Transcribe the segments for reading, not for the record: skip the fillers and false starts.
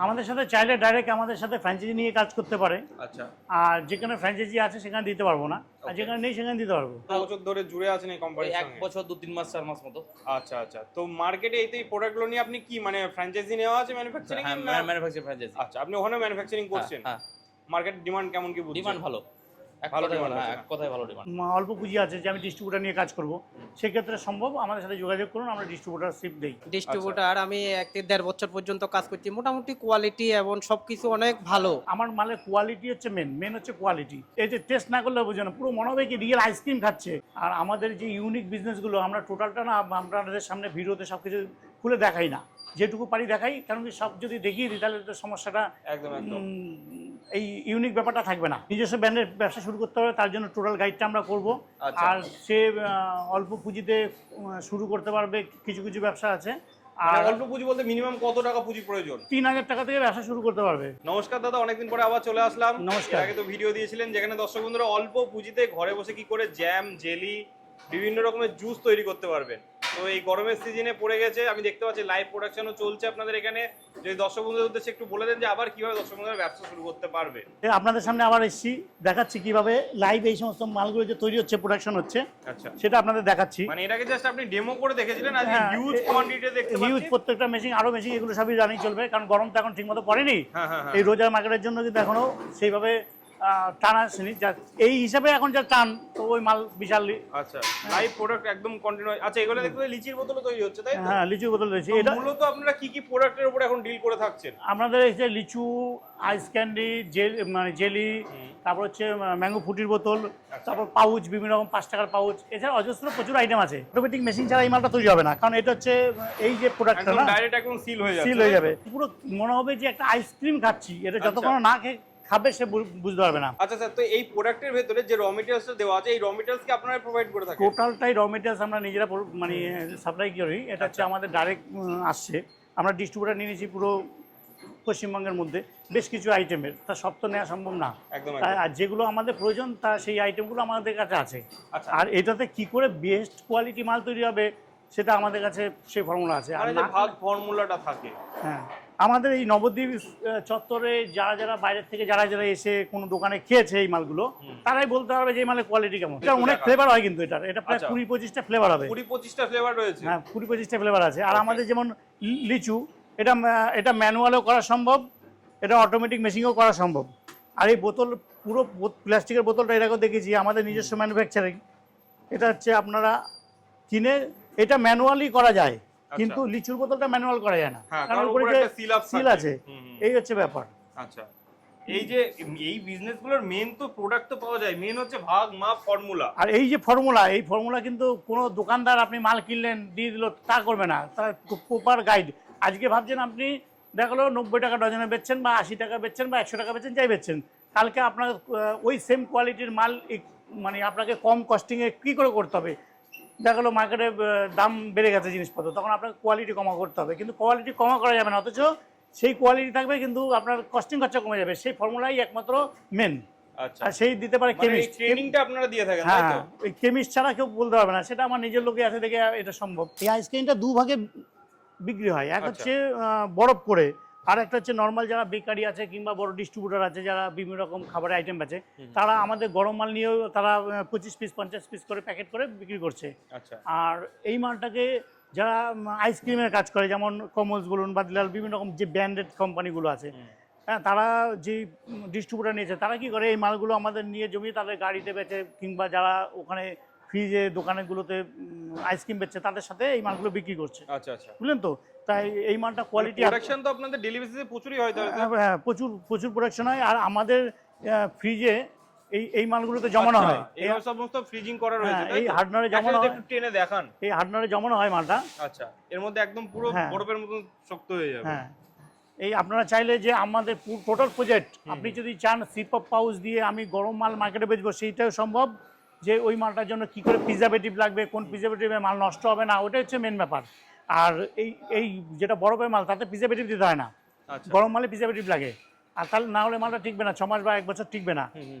আমাদের সাথে চাইলে ডাইরেক্ট আমাদের সাথে ফ্র্যাঞ্চাইজি নিয়ে কাজ করতে পারে। আচ্ছা, আর যেখানে ফ্র্যাঞ্চাইজি আছে সেখানে দিতে পারবো না, আর যেখানে নেই সেখানে দিতে পারবো। কত বছর ধরে জুড়ে আছেন এই কোম্পানির এক সঙ্গে? বছর 2-3 মাস 4 মাস মতো। আচ্ছা আচ্ছা, তো মার্কেটে এই প্রোডাক্টগুলো নিয়ে আপনি কি মানে ফ্র্যাঞ্চাইজি নেওয়া আছে ম্যানুফ্যাকচারিং? হ্যাঁ, ম্যানুফ্যাকচার ফ্র্যাঞ্চাইজি। আচ্ছা, আপনি ওখানে ম্যানুফ্যাকচারিং করছেন? হ্যাঁ, মার্কেট ডিমান্ড কেমন কি বুঝছেন? ডিমান্ড ভালো। এক ভালো কথায় demand ভালো, হ্যাঁ, আছে এক কথায় ভালো ডিমান্ড। অল্প পুঁজি আছে যে আমি ডিস্ট্রিবিউটার নিয়ে কাজ করব, সেক্ষেত্রে সম্ভব আমাদের সাথে যোগাযোগ করুন, আমরা ডিস্ট্রিবিউটারশিপ দিই। ডিস্ট্রিবিউটার আমি 1-1.5 বছর পর্যন্ত কাজ করছি, মোটামুটি কোয়ালিটি এবং সবকিছু অনেক ভালো। আমার মালের কোয়ালিটি হচ্ছে মেন হচ্ছে কোয়ালিটি। এই যে টেস্ট না করলে বোঝো না, পুরো মনে হবে কি রিয়েল আইসক্রিম খাচ্ছে। আর আমাদের যে ইউনিক বিজনেসগুলো আমরা টোটালটা না আপনাদের সামনে ভিডিওতে সব কিছু খুলে দেখাই না, যেটুকু পারি দেখাই, কারণ কি সব যদি দেখিয়ে দিই তাহলে তো সমস্যাটা একদম একদম এই ইউনিক ব্যাপারটা থাকবে না। নিজস্ব ব্র্যান্ডের ব্যবসা শুরু করতে হবে, তার জন্য টোটাল গাইডটা আমরা করব। আচ্ছা। আর সে অল্প পুঁজিতে শুরু করতে পারবে, কিছু কিছু ব্যবসা আছে। আর আর অল্প পুঁজি বলতে মিনিমাম কত টাকা পুঁজি প্রয়োজন? 3000 টাকা থেকে ব্যবসা শুরু করতে পারবে। নমস্কার দাদা, অনেকদিন পরে আবার চলে আসলাম। নমস্কার। এর আগে তো ভিডিও দিয়েছিলেন যেখানে দর্শক বন্ধুরা অল্প পুঁজিতে ঘরে বসে কি করে জ্যাম, জেলি, বিভিন্ন রকমের জুস তৈরি করতে পারবেন। তো এই গরমের সিজনে পড়ে গেছে, আমি দেখতে পাচ্ছি লাইভ প্রোডাকশনও চলছে আপনাদের এখানে। যদি দর্শক বন্ধুদের উদ্দেশ্যে একটু বলে দেন যে আবার কিভাবে দর্শক বন্ধুরা ব্যবসা শুরু করতে পারবে। আপনাদের সামনে আবার এসেছি, দেখাচ্ছি কিভাবে লাইভ এই সমস্ত মালগুলো যে তৈরি হচ্ছে, প্রোডাকশন হচ্ছে, আচ্ছা, সেটা আপনাদের দেখাচ্ছি। মানে এটাকে জাস্ট আপনি ডেমো করে দেখেছিলেন, আজ হ্যাঁ, হিউজ কোয়ান্টিটি দেখতে হিউজ পাচ্ছি। প্রত্যেকটা মেশিন, আরো মেশিন, এগুলো সবই রানিং চলবে, কারণ গরম তো এখন ঠিকমতো পড়েনি। হ্যাঁ হ্যাঁ হ্যাঁ। এই রোজার মার্কেটের জন্য কিন্তু এখনো সেইভাবে টান আসেনি, যা এই হিসাবে এখন যা টান, তো ওই মাল বিশাল। আচ্ছা, লাইভ প্রোডাক্ট একদম কন্টিনিউ। আচ্ছা, এগুলো দেখতে পাচ্ছি লিচির বোতলও তৈরি হচ্ছে, তাই তো? হ্যাঁ, লিচু বোতল রয়েছে। তো এটা মূলত আপনারা কি কি প্রোডাক্টের উপর এখন ডিল করে থাকছেন? আপনাদের এই যে লিচু, আইস ক্যান্ডি, মানে জেলি, তারপর হচ্ছে ম্যাঙ্গো ফুটির বোতল, তারপর পাউচ, বিভিন্ন রকম 5 টাকার পাউচ, এছাড়া অজস্র প্রচুর আইটেম আছে। অটোমেটিক মেশিন ছাড়া এই মালটা তৈরি হবে না, কারণ এটা হচ্ছে এই যে প্রোডাক্টটা একদম না ডাইরেক্ট একদম সিল হয়ে যাচ্ছে। সিল হয়ে যাবে, পুরো মনে হবে যে একটা আইসক্রিম খাচ্ছি। এটা যতক্ষণ না খাবে সে বুঝতে পারবে না। আচ্ছা স্যার, তো এই প্রোডাক্টের ভেতরে যে র মেটেরিয়ালসটা দেওয়া আছে, এই র মেটেরিয়ালস কি আপনারা প্রোভাইড করে থাকেন? টোটালটাই র মেটেরিয়ালস আমরা নিজেরা মানে সাপ্লাই করি। এটা হচ্ছে আমাদের ডাইরেক্ট আসছে, আমরা ডিস্ট্রিবিউটার নিয়ে নিয়েছি পুরো পশ্চিমবঙ্গের মধ্যে বেশ কিছু আইটেমের, তা সব তো নেওয়া সম্ভব না। একদম আর যেগুলো আমাদের প্রয়োজন তা সেই আইটেমগুলো আমাদের কাছে আছে। আচ্ছা। আর এটাতে কি করে বেস্ট কোয়ালিটি মাল তৈরি হবে সেটা আমাদের কাছে সেই ফর্মুলা আছে। আর মানে যে ভাগ ফর্মুলাটা থাকে। হ্যাঁ, আমাদের এই নবদ্বীপ চত্বরে যারা বাইরের থেকে যারা এসে কোনো দোকানে খেয়েছে এই মালগুলো, তারাই বলতে পারবে যে এই মালের কোয়ালিটি কেমন। এটা অনেক ফ্লেভার হয়, কিন্তু এটা প্রায় 20-25টা ফ্লেভার হবে। 20-25টা ফ্লেভার রয়েছে? হ্যাঁ, 20-25টা ফ্লেভার আছে। আর আমাদের যেমন লিচু, এটা ম্যানুয়ালও করা সম্ভব, এটা অটোমেটিক মেশিনও করা সম্ভব। আর এই বোতল, পুরো প্লাস্টিকের বোতলটা এর আগেও দেখেছি, আমাদের নিজস্ব ম্যানুফ্যাকচারিং। এটা হচ্ছে আপনারা কিনে, এটা ম্যানুয়ালি করা যায়, কিন্তু লিচুর বোতলটা ম্যানুয়াল করা যায় না, কারণ উপরে যে সিল আছে, এই হচ্ছে ব্যাপার। আচ্ছা, এই যে এই বিজনেসগুলোর মেন তো প্রোডাক্ট তো পাওয়া যায়, মেন হচ্ছে ভাগ মাপ ফর্মুলা। আর এই যে ফর্মুলা, এই ফর্মুলা কিন্তু কোনো দোকানদার আপনি মাল কিনলেন দিয়ে দিল তা করবে না, তার প্রপার গাইড। আজকে ভাবছেন আপনি দেখলো 90 টাকা ডজনে বেচছেন, বা 80 টাকা বেচছেন, বা 100 টাকা বেচছেন, যাই বেচছেন, কালকে আপনার ওই সেম কোয়ালিটির মাল মানে আপনাকে কম কস্টিংয়ে কী করে করতে হবে। দেখালো মার্কেটে দাম বেড়ে গেছে জিনিসপত্র, তখন আপনাকে কোয়ালিটি কমা করতে হবে, কিন্তু কোয়ালিটি কমা করা যাবে না, অথচ সেই কোয়ালিটি থাকবে, কিন্তু আপনার কস্টিং খরচা কমে যাবে। সেই ফর্মুলাই একমাত্র মেন। আচ্ছা, আর সেই দিতে পারে কেমিস্ট। ট্রেনিংটা আপনারা দিয়ে থাকেন, তাই হ্যাঁ, তো? ওই কেমিস্ট ছাড়া কেউ বলতে পারবে না, সেটা আমার নিজের লোকে আছে দেখে এটা সম্ভব। এই আইসক্রিমটা দুভাগে বিক্রি হয়, এক হচ্ছে বরফ করে, আর একটা হচ্ছে নর্মাল যারা বেকারি আছে কিংবা বড় ডিস্ট্রিবিউটার আছে যারা বিভিন্ন রকম খাবারের আইটেম আছে, তারা আমাদের গরম মাল নিয়েও তারা 25 পিস 50 পিস করে প্যাকেট করে বিক্রি করছে। আচ্ছা। আর এই মালটাকে যারা আইসক্রিমের কাজ করে, যেমন কমলস বলুন বা দিলাল, বিভিন্ন রকম যে ব্র্যান্ডেড কোম্পানিগুলো আছে, হ্যাঁ, তারা যে ডিস্ট্রিবিউটার নিয়েছে, তারা কি করে এই মালগুলো আমাদের নিয়ে জমিয়ে তাদের গাড়িতে বেচে, কিংবা যারা ওখানে ফ্রিজে দোকানগুলোতে আইসক্রিম বেচছে তাদের সাথে এই মালগুলো বিক্রি করছে। আচ্ছা আচ্ছা, বুঝলেন তো? তাই এই মালটা কোয়ালিটি, প্রোডাকশন তো আপনাদের ডেলি বেসিসে প্রচুরই হয়, তাহলে? হ্যাঁ, প্রচুর প্রোডাকশন হয়। আর আমাদের ফ্রিজে এই মালগুলোতে জমানো হয়, এই সমস্ত ফ্রিজিং করা রয়েছে, এই হার্ডনারে জমানো হয়। একটু টেনে দেখান। এই হার্ডনারে জমানো হয় মালটা। আচ্ছা, এর মধ্যে একদম পুরো বরফের মতো শক্ত হয়ে যাবে। হ্যাঁ, এই আপনারা চাইলে যে আমাদের টোটাল প্রজেক্ট, আপনি যদি চান সিপ অফ পাউচ দিয়ে আমি গরম মাল মার্কেটে বেচবো, সেইটাও সম্ভব। যে ওই মালটার জন্য কী করে প্রিজারভেটিভ লাগবে, কোন প্রিজারভেটিভে মাল নষ্ট হবে না, ওটাই হচ্ছে মেন ব্যাপার। আর এই যেটা বরফের মাল, তাতে প্রিজারভেটিভ দিতে হয় না, গরম মালে প্রিজারভেটিভ লাগে। আর তাহলে না হলে মালটা টিকবে না, 6 মাস বা 1 বছর টিকবে না।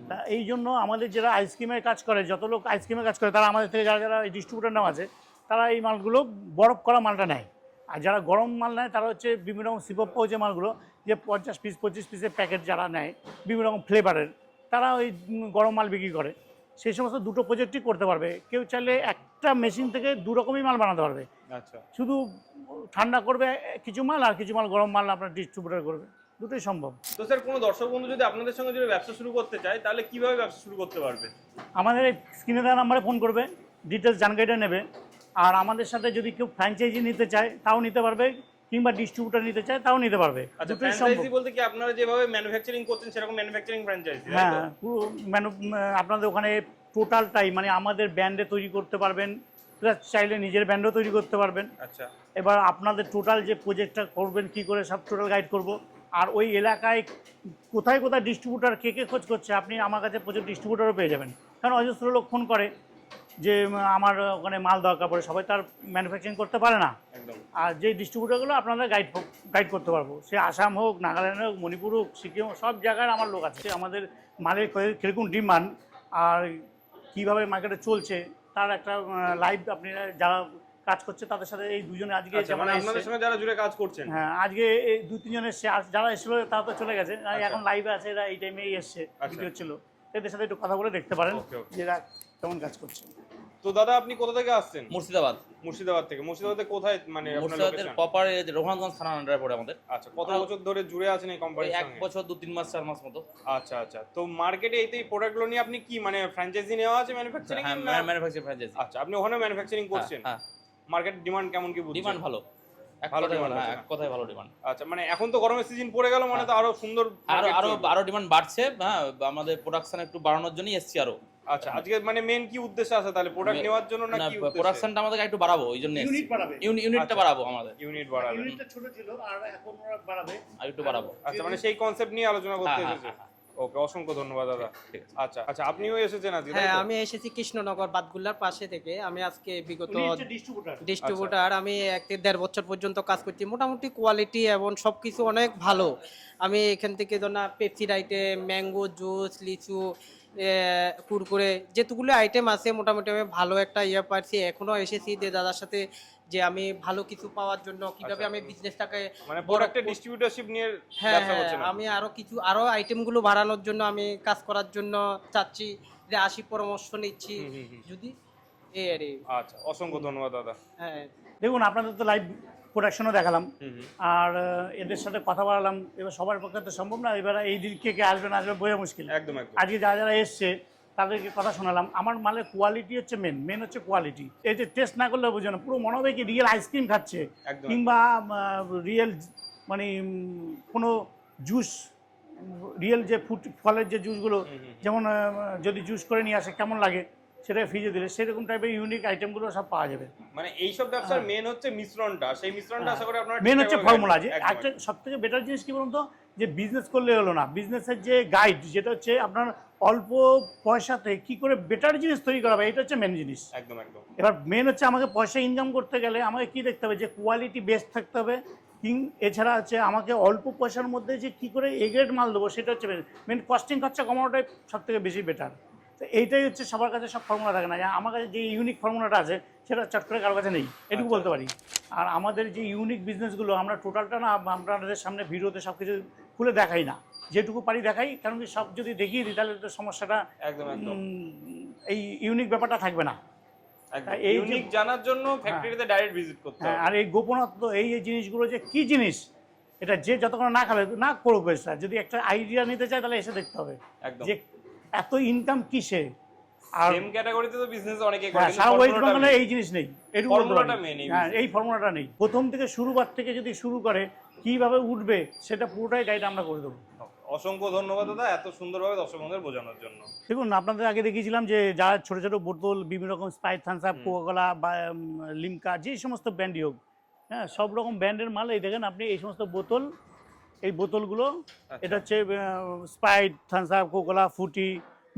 এই জন্য আমাদের যারা আইসক্রিমের কাজ করে, যত লোক আইসক্রিমের কাজ করে, তারা আমাদের থেকে যারা এই ডিস্ট্রিবিউটার নেওয়া আছে, তারা এই মালগুলো বরফ করা মালটা নেয়। আর যারা গরম মাল নেয় তারা হচ্ছে বিভিন্ন রকম সিপ অফ পাউচের মালগুলো, যে 50 পিস 25 পিসের প্যাকেট যারা নেয় বিভিন্ন রকম ফ্লেভারের, তারা ওই গরম মাল বিক্রি করে। সেই সমস্ত দুটো প্রজেক্টই করতে পারবে। কেউ চাইলে একটা মেশিন থেকে দু রকমই মাল বানাতে পারবে। আচ্ছা, শুধু ঠান্ডা করবে কিছু মাল, আর কিছু মাল গরম মাল আপনার ডিস্ট্রিবিউটার করবে, দুটোই সম্ভব। তো স্যার কোনো দর্শক বন্ধু যদি আপনাদের সঙ্গে যদি ব্যবসা শুরু করতে চায় তাহলে কিভাবে ব্যবসা শুরু করতে পারবে? আমাদের এই স্ক্রিনে দেওয়া নাম্বারে ফোন করবে, ডিটেলস জানকারিটা নেবে। আর আমাদের সাথে যদি কেউ ফ্র্যাঞ্চাইজি নিতে চায় তাও নিতে পারবে, কিংবা ডিস্ট্রিবিউটার নিতে চায় তাও নিতে পারবে। আচ্ছা, দুটোই সম্ভব। ফ্র্যাঞ্চাইজি বলতে কি আপনারা যেভাবে ম্যানুফ্যাকচারিং করছেন সেরকম ম্যানুফ্যাকচারিং ফ্র্যাঞ্চাইজি? হ্যাঁ, পুরো আপনাদের ওখানে টোটালটাই মানে আমাদের ব্র্যান্ডে তৈরি করতে পারবেন, প্লাস চাইলে নিজের ব্র্যান্ডও তৈরি করতে পারবেন। আচ্ছা, এবার আপনাদের টোটাল যে প্রজেক্টটা করবেন কী করে সব টোটাল গাইড করব। আর ওই এলাকায় কোথায় কোথায় ডিস্ট্রিবিউটার কে কে খোঁজ করছে, আপনি আমার কাছে প্রচুর ডিস্ট্রিবিউটারও পেয়ে যাবেন। কারণ অজস্র লোক ফোন করে যে আমার ওখানে মাল দরকার পড়ে, সবাই তার ম্যানুফ্যাকচারিং করতে পারে না। একদম। আর যে ডিস্ট্রিবিউটারগুলো আপনাদের গাইড করতে পারবো, সে আসাম হোক, নাগাল্যান্ড হোক, মণিপুর হোক, সিকিম হোক, সব জায়গায় আমার লোক আছে। আমাদের মালের কীরকম ডিমান্ড আর কীভাবে মার্কেটে চলছে তার একটা লাইভ আপনি যারা কাজ করছে তাদের সাথে এই দুজনে আজকে আচ্ছা, মানে আপনাদের সঙ্গে যারা জুড়ে কাজ করছেন? হ্যাঁ, আজকে এই 2-3 জন এসছে, আর যারা এসেছিল তারা তো চলে গেছে। আর এখন লাইভে আছে, এরা এই টাইমেই এসছে, ভিডিও ছিল। এদের সাথে একটু কথা বলে দেখতে পারেন যে এরা কেমন কাজ করছে। তো দাদা আপনি কোথা থেকে আসছেন? মুর্শিদাবাদ। মুর্শিদাবাদ থেকে। মুর্শিদাবাদে কোথায় মানে আপনার মুর্শিদাবাদের লোকেশন? প্রপার রোহানগঞ্জ থানার আন্ডারে পড়ে আমাদের। আচ্ছা, কত বছর ধরে জুড়ে আছেন এই কোম্পানির 1 সঙ্গে? বছর 2-3 মাস 4 মাস মতো। আচ্ছা আচ্ছা, তো মার্কেটে এই প্রোডাক্টগুলো নিয়ে আপনি কি মানে ফ্র্যাঞ্চাইজি নেওয়া আছে ম্যানুফ্যাকচারিং? হ্যাঁ, ম্যানুফ্যাকচারিং ফ্র্যাঞ্চাইজি। আচ্ছা, আপনি ওখানে ম্যানুফ্যাকচারিং করছেন? হ্যাঁ। মার্কেট ডিমান্ড কেমন কি বুঝছেন? ডিমান্ড ভালো। এক ভালো কথায় demand হ্যাঁ, আছে এক কথায় ভালো ডিমান্ড। আচ্ছা, মানে এখন তো গরমের সিজন পড়ে গেল, মানে তো আরো সুন্দর market চলবে। আরো ডিমান্ড বাড়ছে। হ্যাঁ, আমাদের প্রোডাকশন একটু বাড়ানোর জন্যই এসেছি আরো। আচ্ছা, আজকে মানে মেন কি উদ্দেশ্য আছে তাহলে প্রোডাক্ট নেওয়ার জন্য না কি উদ্দেশ্য? প্রোডাকশনটা আমাদের একটু বাড়াবো, এই জন্য ইউনিট বাড়াবে, ইউনিটটা আচ্ছা। বাড়াবো আমাদের। ইউনিট বাড়াবে। ইউনিটটা ছোট ছিল আর এখন ওরা বাড়াবে আর একটু বাড়াবো। আচ্ছা, মানে সেই কনসেপ্ট নিয়ে আলোচনা করতে হ্যাঁ, এসেছে। হ্যাঁ, ওকে, অসংখ্য ধন্যবাদ দাদা। ঠিক আছে। আচ্ছা আচ্ছা, আপনিও এসেছেন আজকে? হ্যাঁ, তাই তো? আমি এসেছি কৃষ্ণনগর বাদগুল্লার পাশে থেকে। আমি আজকে বিগত উনি হচ্ছে ডিস্ট্রিবিউটার। ডিস্ট্রিবিউটার আমি 1-1.5 বছর পর্যন্ত কাজ করছি। মোটামুটি কোয়ালিটি এবং সব কিছু অনেক ভালো। আমি এখান থেকে ধরুন পেপসির আইটেম, ম্যাঙ্গো জুস, লিচু, কুরকুরে যেতগুলো আইটেম আছে মোটামুটি আমি ভালো একটা ইয়ে পাচ্ছি। এখনো এসেছি যে দাদার সাথে যে আমি ভালো কিছু পাওয়ার জন্য কিভাবে আমি বিজনেসটাকে মানে প্রোডাক্টের ডিস্ট্রিবিউটরশিপ নিয়ে হ্যাঁ ব্যবসা হ্যাঁ করছেন? আমি আরো আইটেমগুলো বাড়ানোর জন্য আমি কাজ করার জন্য চাচ্ছি, যে আসি পরামর্শ নিচ্ছি যদি এই আর কি। আচ্ছা, অসংখ্য ধন্যবাদ দাদা। হ্যাঁ, দেখুন, আপনাদের তো লাইভ প্রোডাকশনও দেখালাম, আর এদের সাথে কথা বলালাম। এবার সবার পক্ষে তো সম্ভব না, এবার এই দিন কে কে আসবে না আসবে বোঝা মুশকিল। একদম একদম। আজকে যারা যারা এসছে তাদেরকে কথা শোনালাম। আমার মালের কোয়ালিটি হচ্ছে মেন হচ্ছে কোয়ালিটি। এই যে টেস্ট না করলে বোঝো না, পুরো মনে হবে কি রিয়েল আইসক্রিম খাচ্ছে, একদম। কিংবা রিয়েল মানে কোনো জুস, রিয়েল যে ফলের যে জুসগুলো, যেমন যদি জুস করে নিয়ে আসে কেমন লাগে সেটা ফ্রিজে দিলে সেরকম টাইপের ইউনিক আইটেমগুলো সব পাওয়া যাবে। মানে এইসব ব্যবসার মেন হচ্ছে মিশ্রণটা, সেই মিশ্রণটা আশা করি আপনারা মেন হচ্ছে ঠিকঠাকভাবে ফর্মুলা। guide যে করবেন। একটা সব থেকে বেটার জিনিস কি বলুন তো, যে বিজনেস করলে হলো না, বিজনেসের যে গাইড যেটা হচ্ছে আপনার অল্প পয়সাতে কি করে বেটার জিনিস তৈরি করা হবে, এটা হচ্ছে মেন জিনিস। একদম একদম। এবার মেন হচ্ছে আমাকে পয়সা ইনকাম করতে গেলে আমাকে কি দেখতে হবে, যে কোয়ালিটি বেস্ট থাকতে হবে। এছাড়া হচ্ছে আমাকে অল্প পয়সার মধ্যে যে কি করে এ গ্রেড মাল দেবো সেটা হচ্ছে মেন কস্টিং খরচা কমানোটাই সব থেকে বেশি বেটার। তো এইটাই হচ্ছে সবার কাছে সব ফর্মুলা থাকে না। আমার কাছে যে ইউনিক ফর্মুলাটা আছে সেটা চট করে কারোর কাছে নেই, এটুকু বলতে পারি। আর আমাদের যে ইউনিক বিজনেসগুলো আমরা টোটালটা না আপনাদের সামনে ভিডিওতে সব কিছু খুলে দেখাই না, যেটুকু পারি দেখাই। কারণ কি সব যদি দেখিয়ে দিই তাহলে তো সমস্যাটা একদম একদম। এই ইউনিক ব্যাপারটা থাকবে না। এই ইউনিক জানার জন্য ফ্যাক্টরিতে ডাইরেক্ট ভিজিট করতে হ্যাঁ, হবে। আর এই গোপনত্ব এই জিনিসগুলো যে কি জিনিস, এটা যে যতক্ষণ না খাবে না করুক ব্যবসা, যদি একটা আইডিয়া নিতে চায় তাহলে এসে দেখতে হবে একদম। যে এত ইনকাম কিসে। আর সেম ক্যাটাগরিতে তো বিজনেস অনেকে করে, হ্যাঁ, কিন্তু সারা ওয়েস্ট ফর্মুলাটা বেঙ্গলে main। এই জিনিস নেই, এটুকু বলতে ফর্মুলাটা পারি। main এই হ্যাঁ, business। এই ফর্মুলাটা নেই। প্রথম থেকে শুরুবার থেকে যদি শুরু করে কিভাবে উঠবে সেটা পুরোটাই গাইড আমরা করে দেবো। অসংখ্য ধন্যবাদ দাদা এত সুন্দরভাবে দর্শক বন্ধুদের বোঝানোর জন্য। দেখুন, আপনাদের আগে দেখিয়েছিলাম যে যারা ছোট ছোট বোতল, বিভিন্ন রকম স্প্রাইট, থামস আপ, কোকাকোলা বা লিমকা, যে সমস্ত ব্র্যান্ডই হোক, হ্যাঁ, সব রকম ব্র্যান্ডের মাল এই দেখেন আপনি। এই সমস্ত বোতল, এই বোতলগুলো এটা হচ্ছে স্প্রাইট, থামস আপ, কোকাকোলা, ফুটি,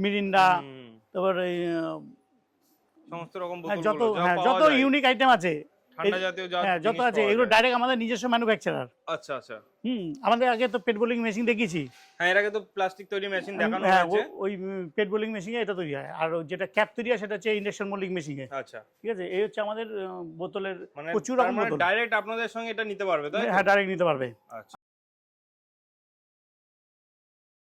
মিরিন্ডা, তারপর এই সমস্ত রকম যত বোতলগুলো যা পাওয়া যত যায়, ইউনিক আইটেম আছে, ঠান্ডা জাতীয় যা হ্যাঁ যত জিনিস আছে, পাওয়া এগুলো যায়। ডাইরেক্ট আমাদের নিজস্ব ম্যানুফ্যাকচারার। আচ্ছা আচ্ছা। আমাদের আগে তো পেট বোলিং মেশিন দেখিয়েছি। হ্যাঁ, এর আগে তো প্লাস্টিক তৈরি মেশিন দেখানো হ্যাঁ, হয়েছে। ওই পেট বোলিং মেশিনে এটা তৈরি হয়। আর যেটা ক্যাপ তৈরি হয় সেটা হচ্ছে ইন্ডাকশন মোল্ডিং মেশিনে। আচ্ছা, ঠিক আছে, এই হচ্ছে আমাদের বোতলের মানে প্রচুর রকম বোতল। ডাইরেক্ট আপনাদের সঙ্গে এটা নিতে পারবে তাই তো? হ্যাঁ, ডাইরেক্ট নিতে পারবে। আচ্ছা।